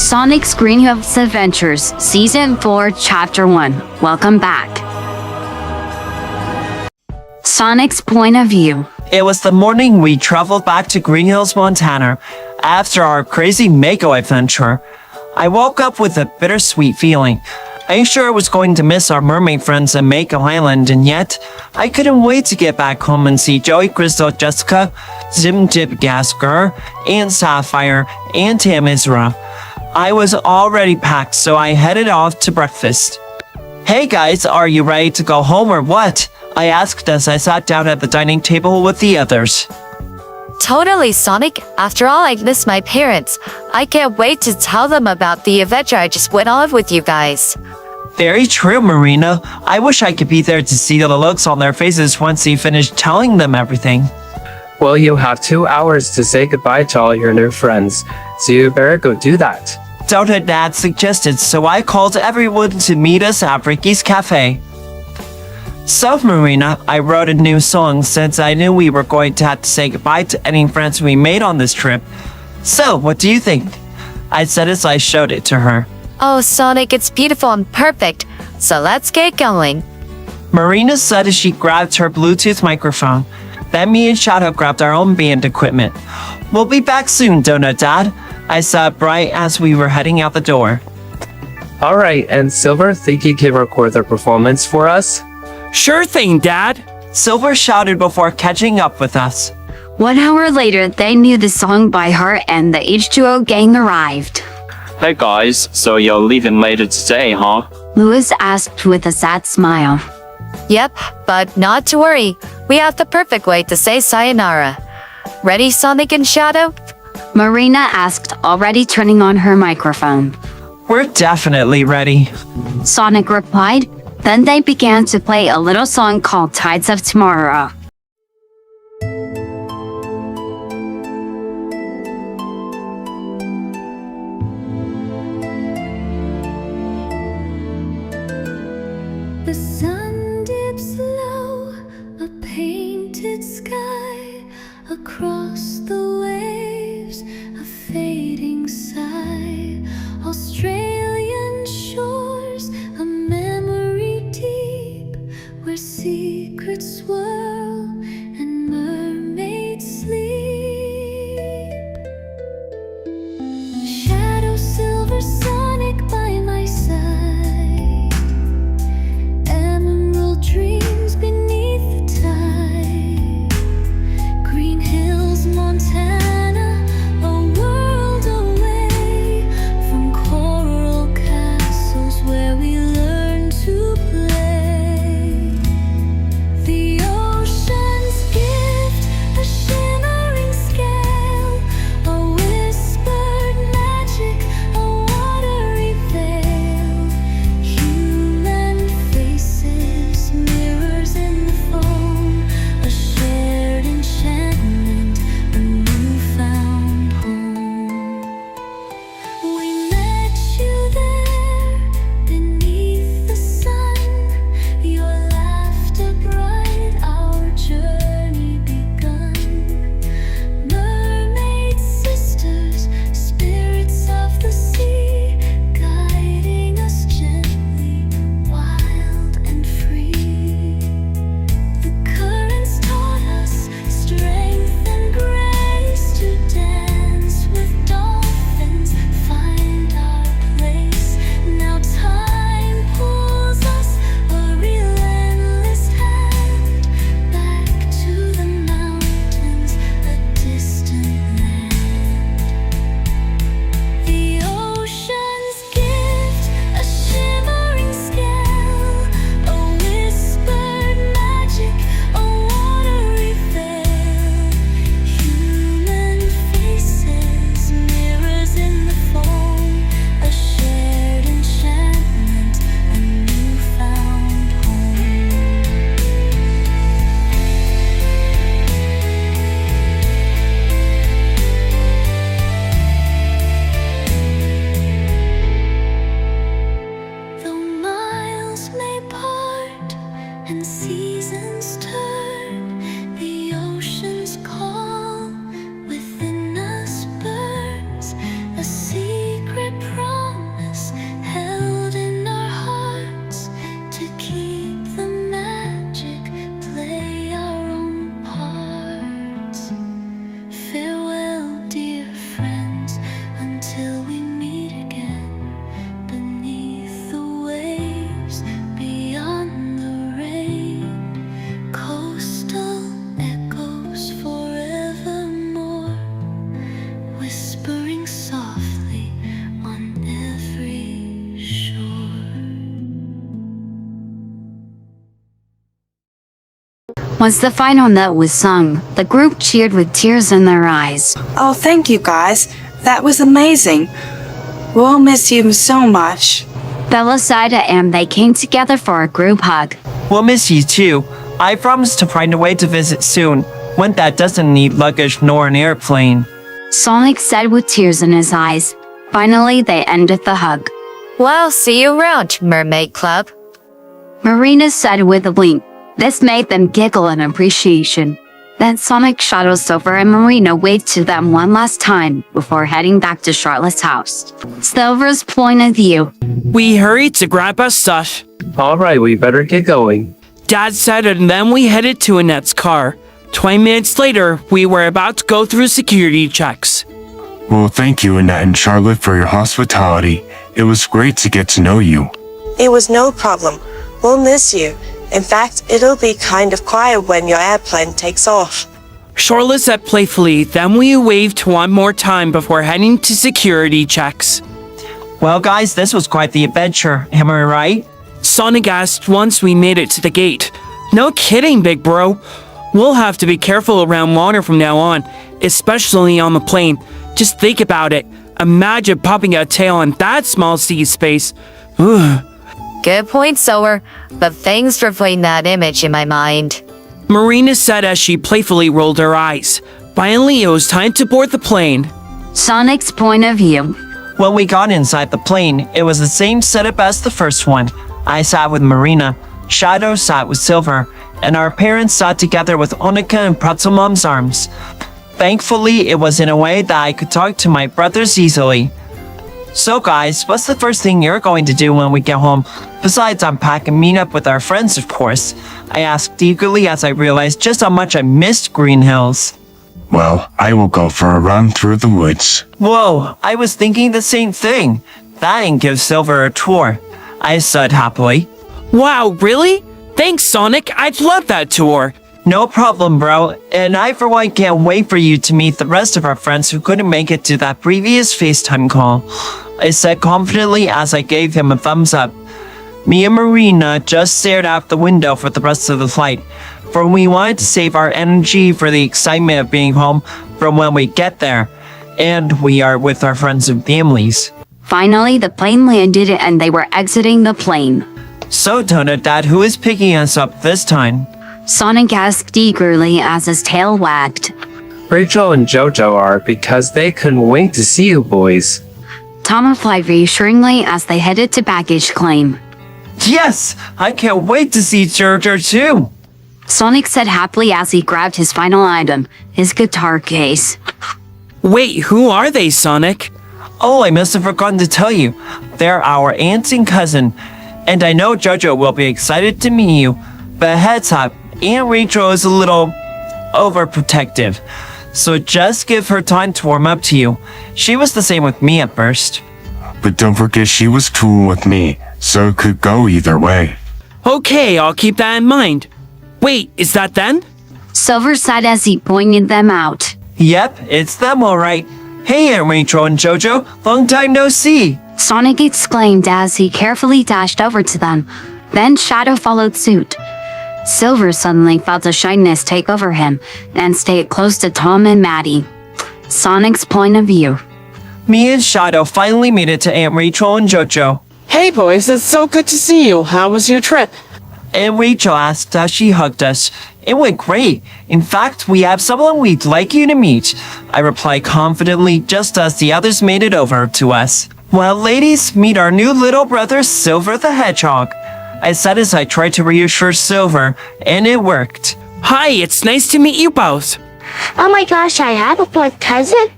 Sonic's Green Hills Adventures, Season 4, Chapter 1. Welcome back. Sonic's point of view. It was the morning we traveled back to Green Hills, Montana, after our crazy Mako adventure. I woke up with a bittersweet feeling. I sure I was going to miss our mermaid friends at Mako Island, and yet I couldn't wait to get back home and see Joey, Crystal, Jessica, Zim, Jib, Gasker, and Sapphire, and Tam Isra. I was already packed, so I headed off to breakfast. Hey guys, are you ready to go home or what? I asked as I sat down at the dining table with the others. Totally, Sonic. After all, I miss my parents. I can't wait to tell them about the adventure I just went on with you guys. Very true, Marina. I wish I could be there to see the looks on their faces once you finish telling them everything. Well, you have 2 hours to say goodbye to all your new friends, so you better go do that. Donut Dad suggested, so I called everyone to meet us at Ricky's Cafe. So, Marina, I wrote a new song since I knew we were going to have to say goodbye to any friends we made on this trip. So, what do you think? I said as I showed it to her. Oh, Sonic, it's beautiful and perfect. So let's get going. Marina said as she grabbed her Bluetooth microphone. Then me and Shadow grabbed our own band equipment. We'll be back soon, Donut Dad, I said bright as we were heading out the door. Alright, and Silver, think you can record the performance for us? Sure thing, Dad. Silver shouted before catching up with us. 1 hour later, they knew the song by heart and the H2O gang arrived. Hey guys, so you're leaving later today, huh? Louis asked with a sad smile. Yep, but not to worry. We have the perfect way to say sayonara. Ready, Sonic and Shadow? Marina asked, already turning on her microphone. We're definitely ready. Sonic replied. Then they began to play a little song called Tides of Tomorrow. The sun dips low, a painted sky, across the waves, a fading sigh. Australian shores, a memory deep, where secrets swirl and mermaids sleep. Shadow, Silver, Sonic by my side, emerald dreams beneath the tide. Green Hills, Montana, a world away from coral Once the final note was sung, the group cheered with tears in their eyes. Oh, thank you guys. That was amazing. We'll miss you so much. Bella sighed and they came together for a group hug. We'll miss you too. I promise to find a way to visit soon, one that doesn't need luggage nor an airplane. Sonic said with tears in his eyes. Finally, they ended the hug. Well, see you around, Mermaid Club. Marina said with a wink. This made them giggle in appreciation. Then Sonic, Shadow, Silver, and Marina waved to them one last time before heading back to Charlotte's house. Silver's point of view. We hurried to grab our stuff. Alright, we better get going. Dad said, and then we headed to Annette's car. 20 minutes later, we were about to go through security checks. Well, thank you, Annette and Charlotte, for your hospitality. It was great to get to know you. It was no problem. We'll miss you. In fact, it'll be kind of quiet when your airplane takes off. Charlotte said playfully, then we waved one more time before heading to security checks. Well, guys, this was quite the adventure, am I right? Sonic asked once we made it to the gate. No kidding, big bro. We'll have to be careful around water from now on, especially on the plane. Just think about it. Imagine popping a tail in that small sea space. Ugh. Good point, Silver. But thanks for putting that image in my mind. Marina said as she playfully rolled her eyes. Finally, it was time to board the plane. Sonic's point of view. When we got inside the plane, it was the same setup as the first one. I sat with Marina, Shadow sat with Silver, and our parents sat together with Onika and Pretzel Mom's arms. Thankfully, it was in a way that I could talk to my brothers easily. So guys, what's the first thing you're going to do when we get home? Besides unpack and meet up with our friends, of course. I asked eagerly as I realized just how much I missed Green Hills. Well, I will go for a run through the woods. Whoa, I was thinking the same thing. That and give Silver a tour. I said happily. Wow, really? Thanks, Sonic. I'd love that tour. No problem, bro. And I for one can't wait for you to meet the rest of our friends who couldn't make it to that previous FaceTime call. I said confidently as I gave him a thumbs up. Me and Marina just stared out the window for the rest of the flight, for we wanted to save our energy for the excitement of being home from when we get there, and we are with our friends and families. Finally, the plane landed and they were exiting the plane. So, Donut Dad, who is picking us up this time? Sonic asked eagerly as his tail wagged. Rachel and Jojo are because they couldn't wait to see you boys. Tom replied reassuringly as they headed to baggage claim. Yes! I can't wait to see Jojo too! Sonic said happily as he grabbed his final item, his guitar case. Wait, who are they, Sonic? Oh, I must have forgotten to tell you. They're our aunt and cousin. And I know Jojo will be excited to meet you. But heads up, Aunt Rachel is a little overprotective. So just give her time to warm up to you. She was the same with me at first. But don't forget she was cool with me, so it could go either way. Okay, I'll keep that in mind. Wait, is that them? Silver sighed as he pointed them out. Yep, it's them all right. Hey, Aunt Rachel and Jojo, long time no see. Sonic exclaimed as he carefully dashed over to them. Then Shadow followed suit. Silver suddenly felt a shyness take over him and stayed close to Tom and Maddie. Sonic's point of view. Me and Shadow finally made it to Aunt Rachel and Jojo. Hey boys, it's so good to see you. How was your trip? Aunt Rachel asked as she hugged us. It went great. In fact, we have someone we'd like you to meet. I replied confidently just as the others made it over to us. Well, ladies, meet our new little brother, Silver the Hedgehog. I said as I tried to reassure Silver, and it worked. Hi, it's nice to meet you both. Oh my gosh, I have a blood cousin?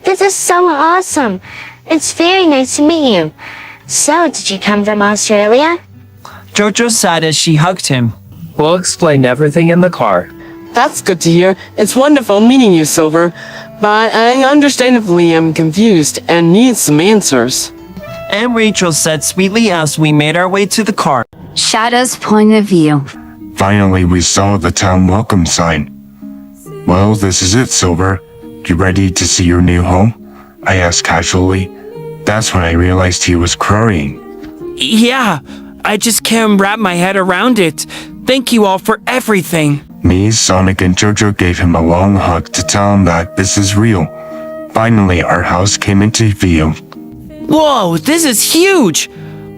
This is so awesome. It's very nice to meet you. So, did you come from Australia? Jojo said as she hugged him. We'll explain everything in the car. That's good to hear. It's wonderful meeting you, Silver. But I understandably am confused and need some answers. Aunt Rachel said sweetly as we made our way to the car. Shadow's point of view. Finally, we saw the town welcome sign. Well, this is it, Silver. You ready to see your new home? I asked casually. That's when I realized he was crying. Yeah, I just can't wrap my head around it. Thank you all for everything. Me, Sonic, and Jojo gave him a long hug to tell him that this is real. Finally, our house came into view. Whoa, this is huge!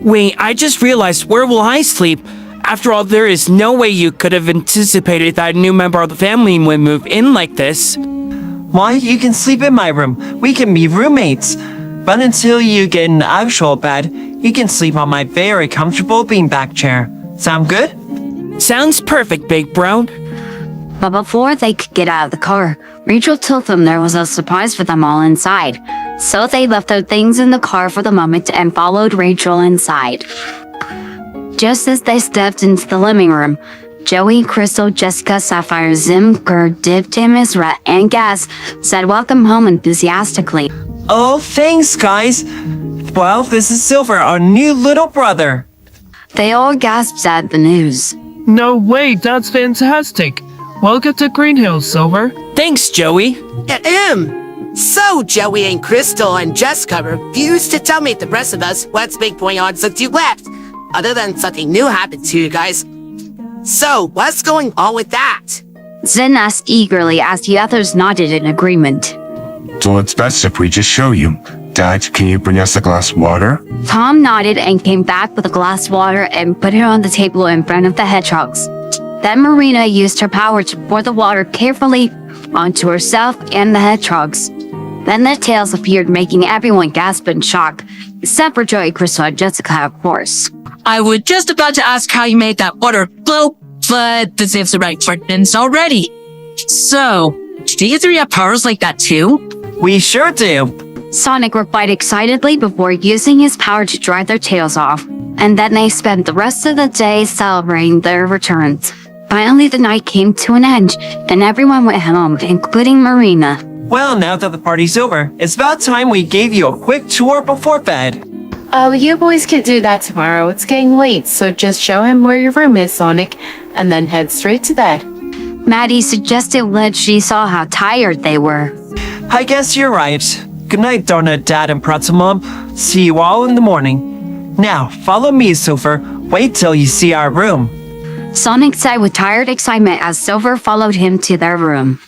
Wait, I just realized, where will I sleep? After all, there is no way you could have anticipated that a new member of the family would move in like this. Why, you can sleep in my room. We can be roommates. But until you get an actual bed, you can sleep on my very comfortable beanbag chair. Sound good? Sounds perfect, Big Bro. But before they could get out of the car, Rachel told them there was a surprise for them all inside. So they left their things in the car for the moment and followed Rachel inside. Just as they stepped into the living room, Joey, Crystal, Jessica, Sapphire, Zim, Gerd, Div, Tim, Isra, and Gaz said welcome home enthusiastically. Oh, thanks, guys. Well, this is Silver, our new little brother. They all gasped at the news. No way, that's fantastic. Welcome to Green Hills, Silver. Thanks, Joey. So, Joey and Crystal and Jessica refused to tell me the rest of us what's been going on since you left, other than something new happened to you guys. So, what's going on with that? Zen asked eagerly as the others nodded in agreement. So it's best if we just show you. Dad, can you bring us a glass of water? Tom nodded and came back with a glass of water and put it on the table in front of the hedgehogs. Then Marina used her power to pour the water carefully onto herself and the hedgehogs. Then their tails appeared, making everyone gasp in shock, except for Joey, Crystal, and Jessica, of course. I was just about to ask how you made that water flow, but this is the right questions already. So, do you three have powers like that too? We sure do. Sonic replied excitedly before using his power to dry their tails off, and then they spent the rest of the day celebrating their returns. Finally, the night came to an end, and everyone went home, including Marina. Well, now that the party's over, it's about time we gave you a quick tour before bed. Oh, you boys can do that tomorrow. It's getting late, so just show him where your room is, Sonic, and then head straight to bed. Maddie suggested when she saw how tired they were. I guess you're right. Good night, Donut Dad and Pretzel Mom. See you all in the morning. Now, follow me, Silver. Wait till you see our room. Sonic said with tired excitement as Silver followed him to their room.